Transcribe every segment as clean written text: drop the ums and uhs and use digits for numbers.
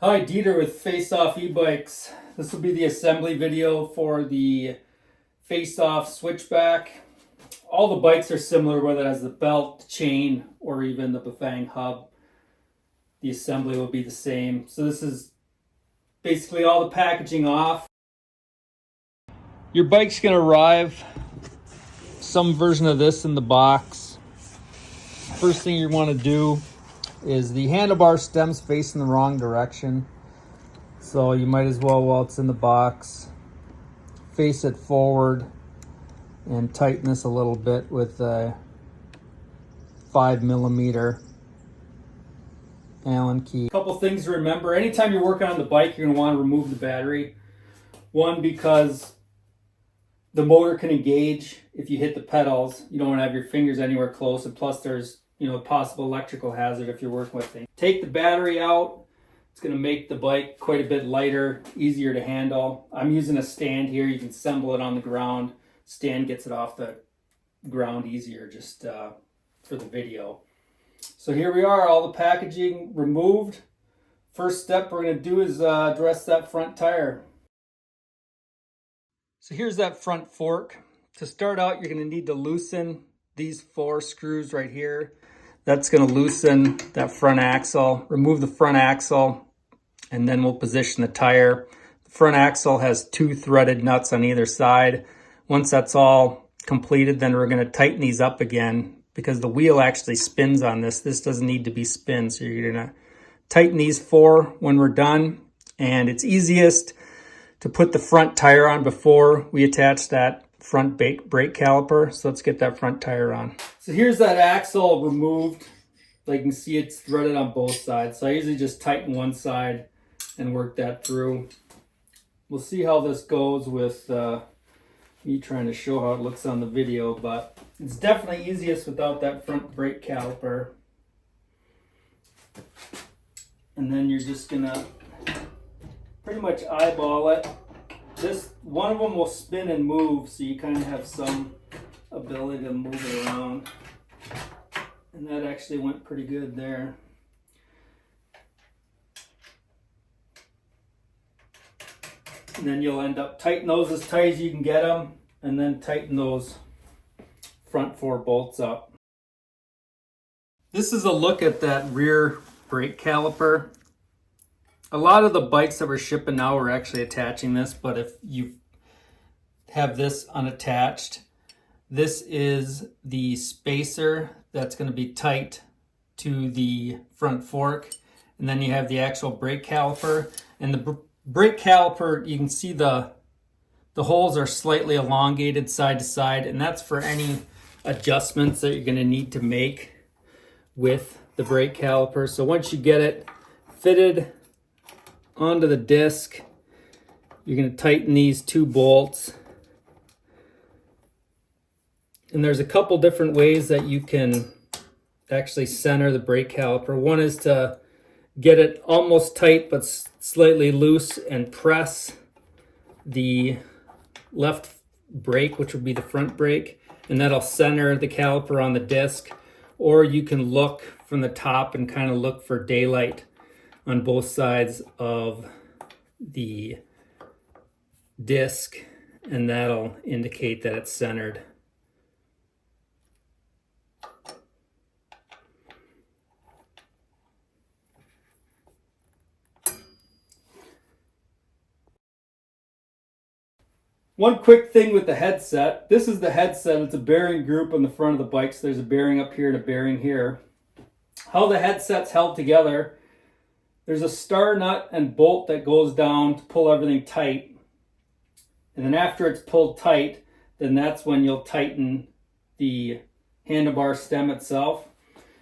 Hi, Dieter with Face Off E-Bikes. This will be the assembly video for the Face Off Switchback. All the bikes are similar, whether it has the belt, chain, or even the Bafang hub. The assembly will be the same. So this is basically all the packaging off. Your bike's going to arrive some version of this in the box. First thing you want to do is the handlebar stem's facing the wrong direction. So you might as well, while it's in the box, face it forward and tighten this a little bit with a 5mm Allen key. A couple things to remember. Anytime you're working on the bike, you're going to want to remove the battery. One, because the motor can engage if you hit the pedals. You don't want to have your fingers anywhere close, and plus there's a possible electrical hazard if you're working with things. Take the battery out. It's going to make the bike quite a bit lighter, easier to handle. I'm using a stand here. You can assemble it on the ground. Stand gets it off the ground easier, just for the video. So here we are, all the packaging removed. First step we're going to do is address that front tire. So here's that front fork. To start out, you're going to need to loosen these 4 screws right here. That's going to loosen that front axle. Remove the front axle, and then we'll position the tire. The front axle has 2 threaded nuts on either side. Once that's all completed, then we're going to tighten these up again, because the wheel actually spins on this. This doesn't need to be spun, so you're going to tighten these 4 when we're done. And it's easiest to put the front tire on before we attach that front brake caliper. So let's get that front tire on. So here's that axle removed. Like you can see, it's threaded on both sides. So I usually just tighten one side and work that through. We'll see how this goes with me trying to show how it looks on the video, but it's definitely easiest without that front brake caliper. And then you're just gonna pretty much eyeball it. One of them will spin and move, so you kind of have some ability to move it around. And that actually went pretty good there. And then you'll end up tighten those as tight as you can get them, and then tighten those front 4 bolts up. This is a look at that rear brake caliper. A lot of the bikes that we're shipping now are actually attaching this, but if you have this unattached, this is the spacer that's going to be tight to the front fork, and then you have the actual brake caliper. And the brake caliper, you can see the holes are slightly elongated side to side, and that's for any adjustments that you're going to need to make with the brake caliper. So once you get it fitted onto the disc, you're going to tighten these 2 bolts. And there's a couple different ways that you can actually center the brake caliper. One is to get it almost tight but slightly loose and press the left brake, which would be the front brake, and that'll center the caliper on the disc. Or you can look from the top and kind of look for daylight on both sides of the disc, and that'll indicate that it's centered. One quick thing with the headset. This is the headset. It's a bearing group on the front of the bike. So there's a bearing up here and a bearing here. How the headset's held together: there's a star nut and bolt that goes down to pull everything tight. And then after it's pulled tight, then that's when you'll tighten the handlebar stem itself.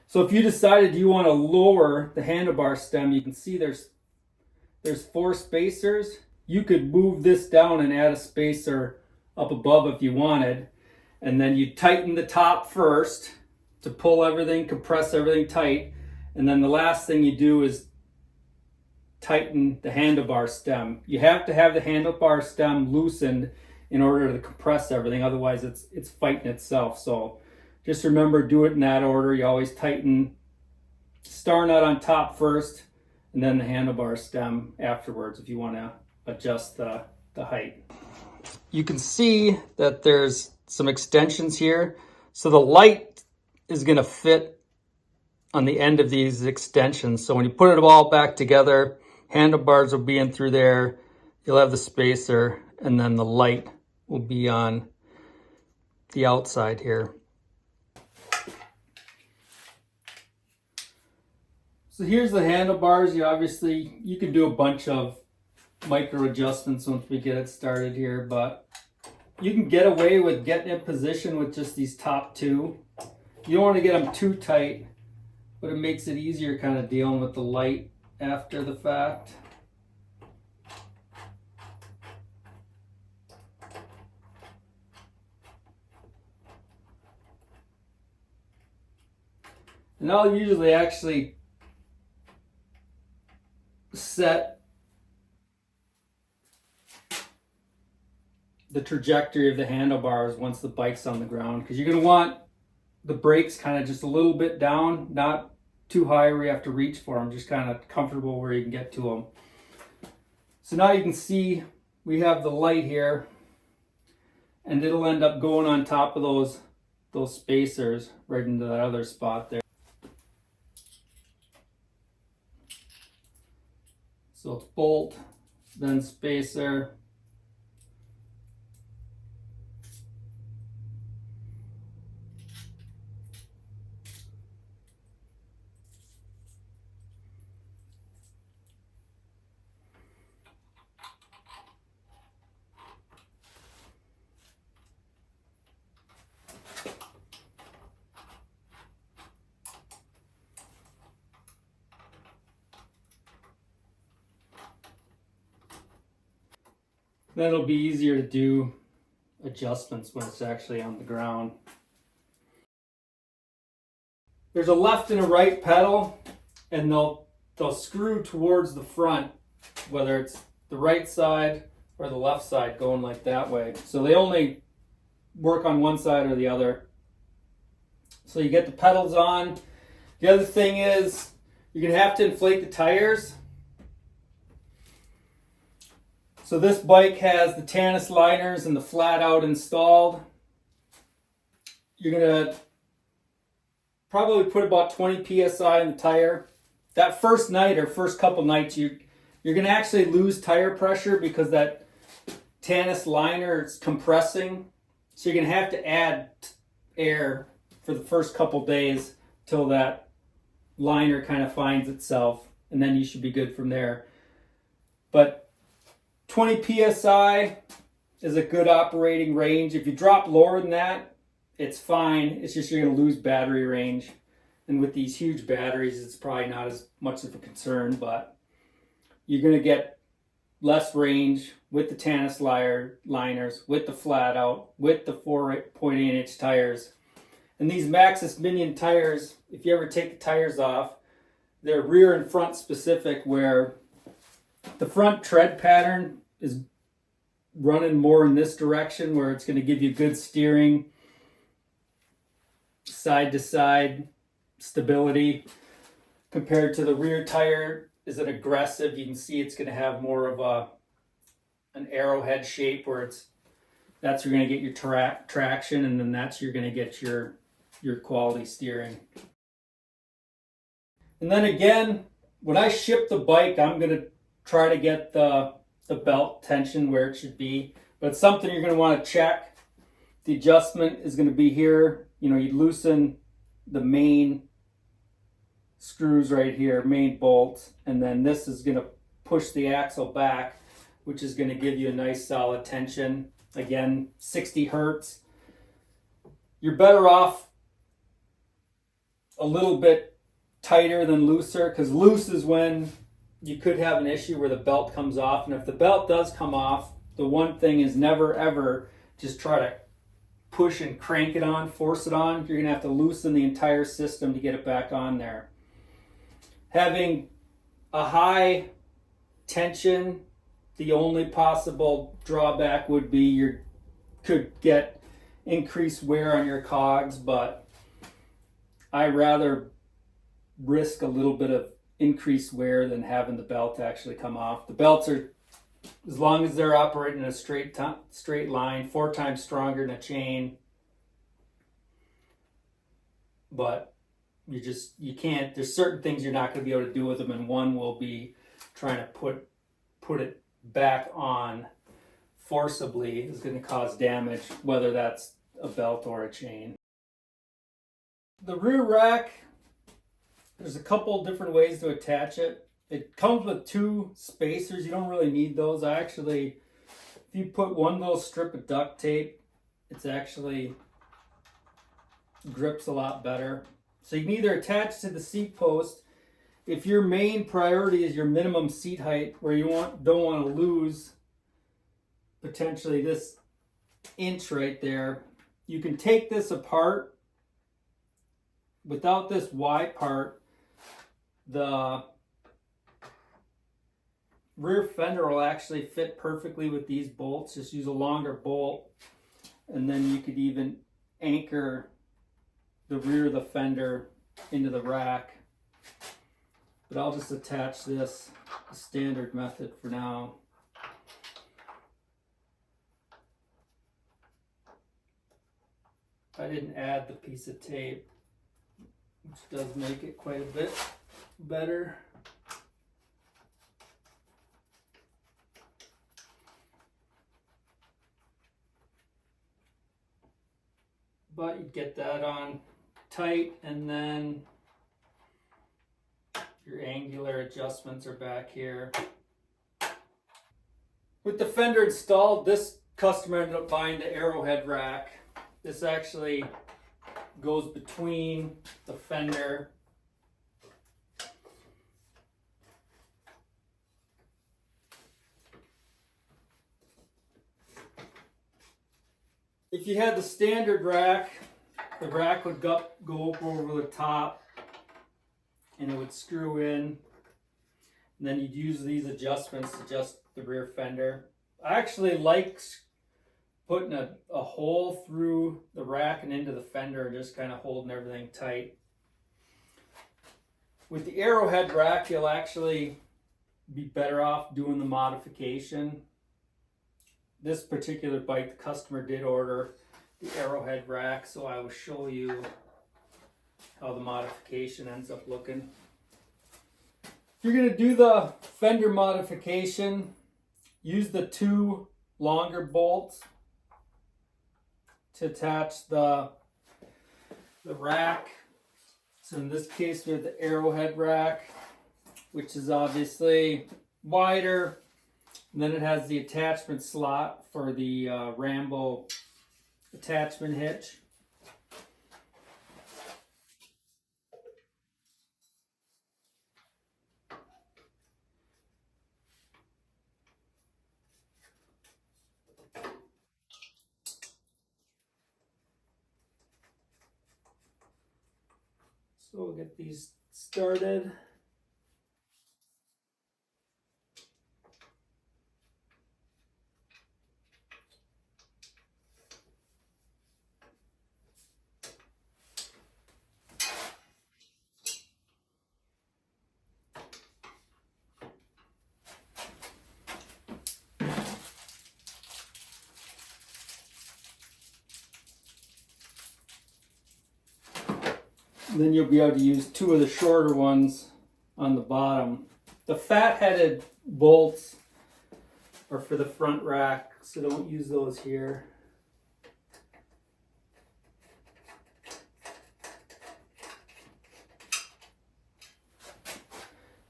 So if you decided you want to lower the handlebar stem, you can see there's 4 spacers. You could move this down and add a spacer up above if you wanted. And then you tighten the top first to pull everything, compress everything tight. And then the last thing you do is tighten the handlebar stem. You have to have the handlebar stem loosened in order to compress everything. Otherwise, it's fighting itself. So just remember, do it in that order. You always tighten star nut on top first, and then the handlebar stem afterwards if you want to adjust the height. You can see that there's some extensions here. So the light is going to fit on the end of these extensions. So when you put it all back together, handlebars will be in through there. You'll have the spacer, and then the light will be on the outside here. So here's the handlebars. You can do a bunch of micro adjustments once we get it started here, but you can get away with getting in position with just these top two. You don't want to get them too tight, but it makes it easier kind of dealing with the light after the fact. And I'll usually actually set the trajectory of the handlebars once the bike's on the ground, because you're going to want the brakes kind of just a little bit down, not too high where you have to reach for them, just kind of comfortable where you can get to them. So now you can see we have the light here, and it'll end up going on top of those spacers right into that other spot there. So it's bolt, then spacer, then it'll be easier to do adjustments when it's actually on the ground. There's a left and a right pedal, and they'll screw towards the front, whether it's the right side or the left side going like that way. So they only work on one side or the other. So you get the pedals on. The other thing is you're going to have to inflate the tires. So this bike has the Tannis liners and the flat out installed. You're going to probably put about 20 psi in the tire. That first night or first couple nights, you're going to actually lose tire pressure because that Tannis liner is compressing. So you're going to have to add air for the first couple days till that liner kind of finds itself, and then you should be good from there. But 20 psi is a good operating range. If you drop lower than that, it's fine. It's just you're going to lose battery range. And with these huge batteries, it's probably not as much of a concern, but you're going to get less range with the Tannis liners, with the flat out, with the 4.8-inch tires. And these Maxxis Minion tires, if you ever take the tires off, they're rear and front specific, where the front tread pattern is running more in this direction, where it's going to give you good steering, side to side stability, compared to the rear tire is an aggressive. You can see it's going to have more of an arrowhead shape, where that's where you're going to get your traction, and then that's you're going to get your quality steering. And then again, when I ship the bike, I'm going to try to get the belt tension where it should be, but it's something you're going to want to check. The adjustment is going to be here. You loosen the main screws right here, main bolts, and then this is going to push the axle back, which is going to give you a nice solid tension. Again, 60 hertz. You're better off a little bit tighter than looser, because loose is when you could have an issue where the belt comes off. And if the belt does come off, the one thing is never ever just try to push and crank it on, force it on. You're going to have to loosen the entire system to get it back on there. Having a high tension, the only possible drawback would be you could get increased wear on your cogs, but I rather risk a little bit of increased wear than having the belt actually come off. The belts are, as long as they're operating in a straight line, 4 times stronger than a chain. But you can't, there's certain things you're not going to be able to do with them, and one will be trying to put it back on forcibly is going to cause damage, whether that's a belt or a chain. The rear rack, there's a couple different ways to attach it. It comes with 2 spacers. You don't really need those. If you put one little strip of duct tape, it's actually grips a lot better. So you can either attach to the seat post. If your main priority is your minimum seat height, where you don't want to lose potentially this inch right there, you can take this apart. Without this Y part, the rear fender will actually fit perfectly with these bolts. Just use a longer bolt, and then you could even anchor the rear of the fender into the rack. But I'll just attach this standard method for now. I didn't add the piece of tape, which does make it quite a bit better. But you get that on tight, and then your angular adjustments are back here. With the fender installed, this customer ended up buying the arrowhead rack. This actually goes between the fender if you had the standard rack, the rack would go over the top and it would screw in, and then you'd use these adjustments to adjust the rear fender. I actually like putting a hole through the rack and into the fender and just kind of holding everything tight. With the arrowhead rack, you'll actually be better off doing the modification. This particular bike, the customer did order the arrowhead rack, so I will show you how the modification ends up looking. If you're going to do the fender modification, use the 2 longer bolts to attach the rack. So in this case, we have the arrowhead rack, which is obviously wider. And then it has the attachment slot for the Rambo attachment hitch. So we'll get these started. Then you'll be able to use 2 of the shorter ones on the bottom. The fat-headed bolts are for the front rack, so don't use those here.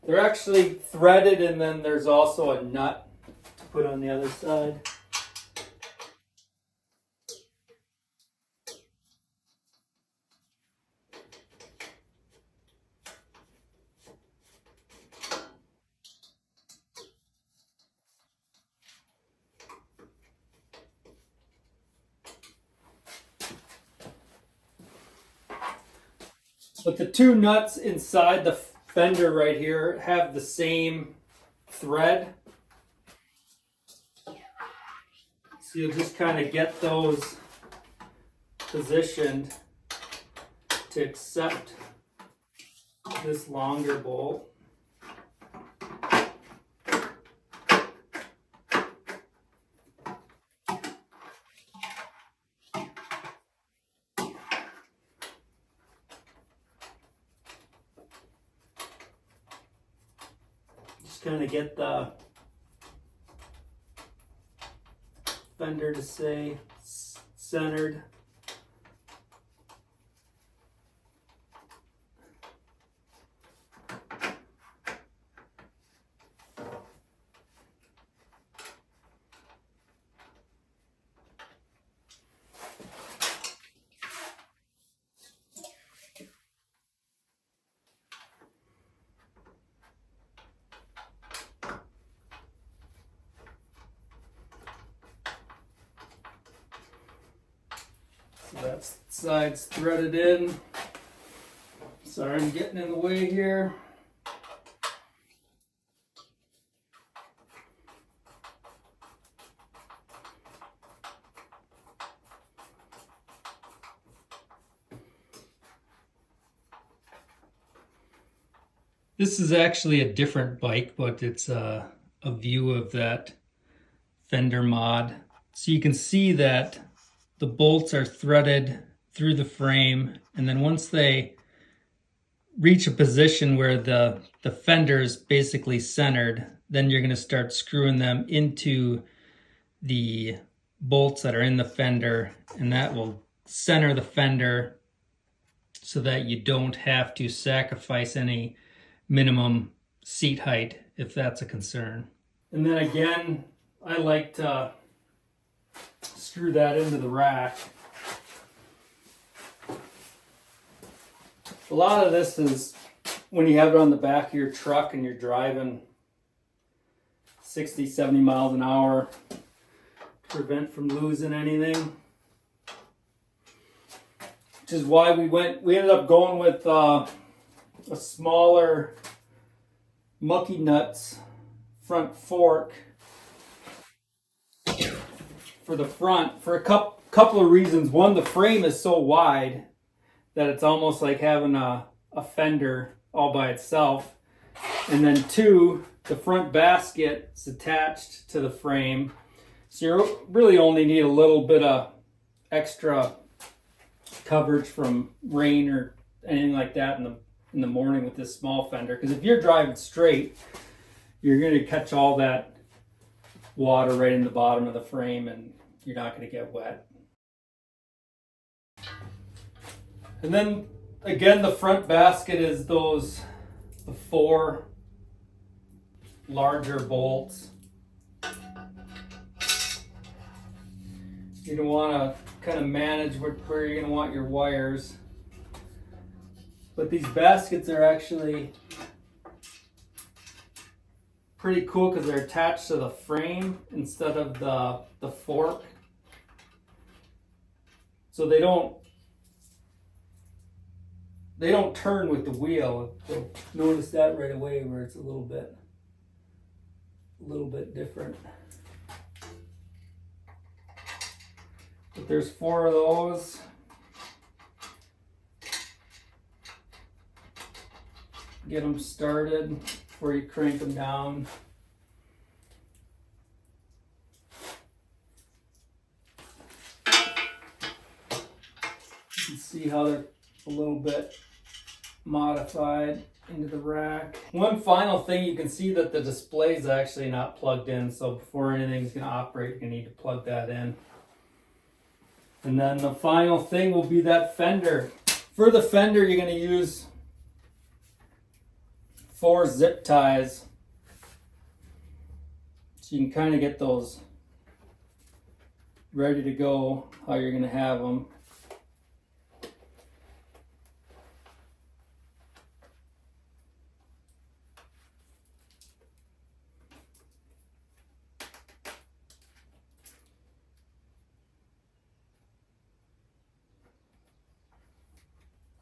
They're actually threaded, and then there's also a nut to put on the other side. But the 2 nuts inside the fender right here have the same thread. So you'll just kind of get those positioned to accept this longer bolt. Just kind of get the fender to stay centered. So that side's threaded in. Sorry, I'm getting in the way here. This is actually a different bike, but it's a view of that fender mod. So you can see that the bolts are threaded through the frame, and then once they reach a position where the fender is basically centered, then you're going to start screwing them into the bolts that are in the fender, and that will center the fender so that you don't have to sacrifice any minimum seat height if that's a concern. And then again, I like to screw that into the rack. A lot of this is when you have it on the back of your truck and you're driving 60, 70 miles an hour to prevent from losing anything. Which is why we ended up going with a smaller Mucky Nuts front fork for the front for a couple of reasons. One, the frame is so wide that it's almost like having a fender all by itself. And then two, the front basket is attached to the frame. So you really only need a little bit of extra coverage from rain or anything like that in the morning with this small fender. Because if you're driving straight, you're going to catch all that water right in the bottom of the frame and you're not going to get wet. And then again, the front basket is the 4 larger bolts. You're going to want to kind of manage where you're going to want your wires. But these baskets are actually pretty cool because they're attached to the frame instead of the fork. So they don't turn with the wheel. You'll notice that right away where it's a little bit different. But there's 4 of those. Get them started before you crank them down. You can see how they're a little bit modified into the rack. One final thing, you can see that the display is actually not plugged in, so before anything's going to operate, you're going to need to plug that in. And then the final thing will be that fender. For the fender, you're going to use 4 zip ties, so you can kind of get those ready to go how you're going to have them.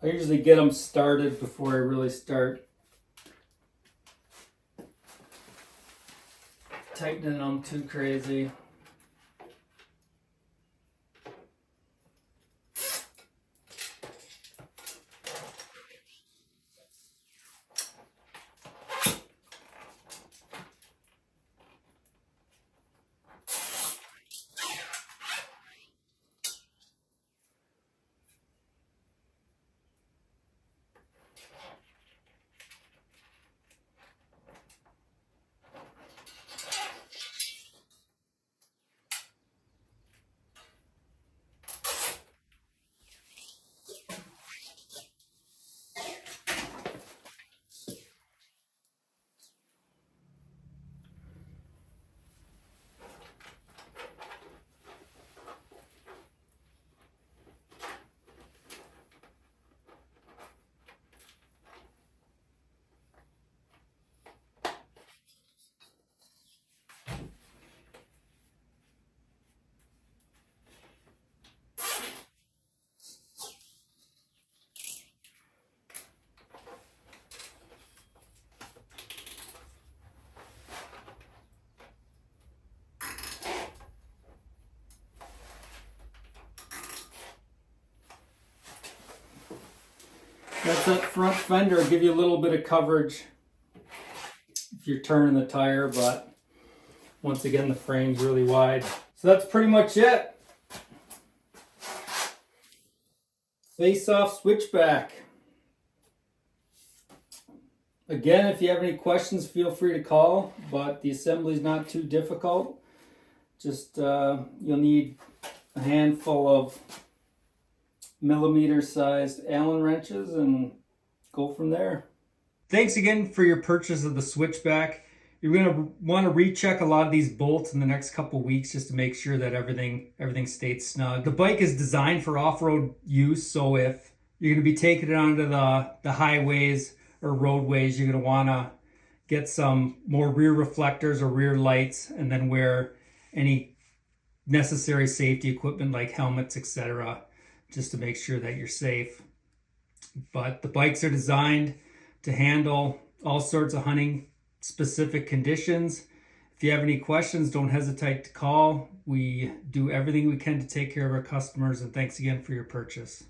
I usually get them started before I really start tightening them too crazy. That's that front fender. Give you a little bit of coverage if you're turning the tire, but once again, the frame's really wide. So that's pretty much it. Face Off Switchback. Again, if you have any questions, feel free to call, but the assembly is not too difficult. Just you'll need a handful of millimeter sized Allen wrenches and go from there. Thanks again for your purchase of the Switchback. You're going to want to recheck a lot of these bolts in the next couple weeks just to make sure that everything stays snug. The bike is designed for off-road use, so if you're going to be taking it onto the highways or roadways, you're going to want to get some more rear reflectors or rear lights, and then wear any necessary safety equipment like helmets, etc., just to make sure that you're safe. But the bikes are designed to handle all sorts of hunting specific conditions. If you have any questions, don't hesitate to call. We do everything we can to take care of our customers, and thanks again for your purchase.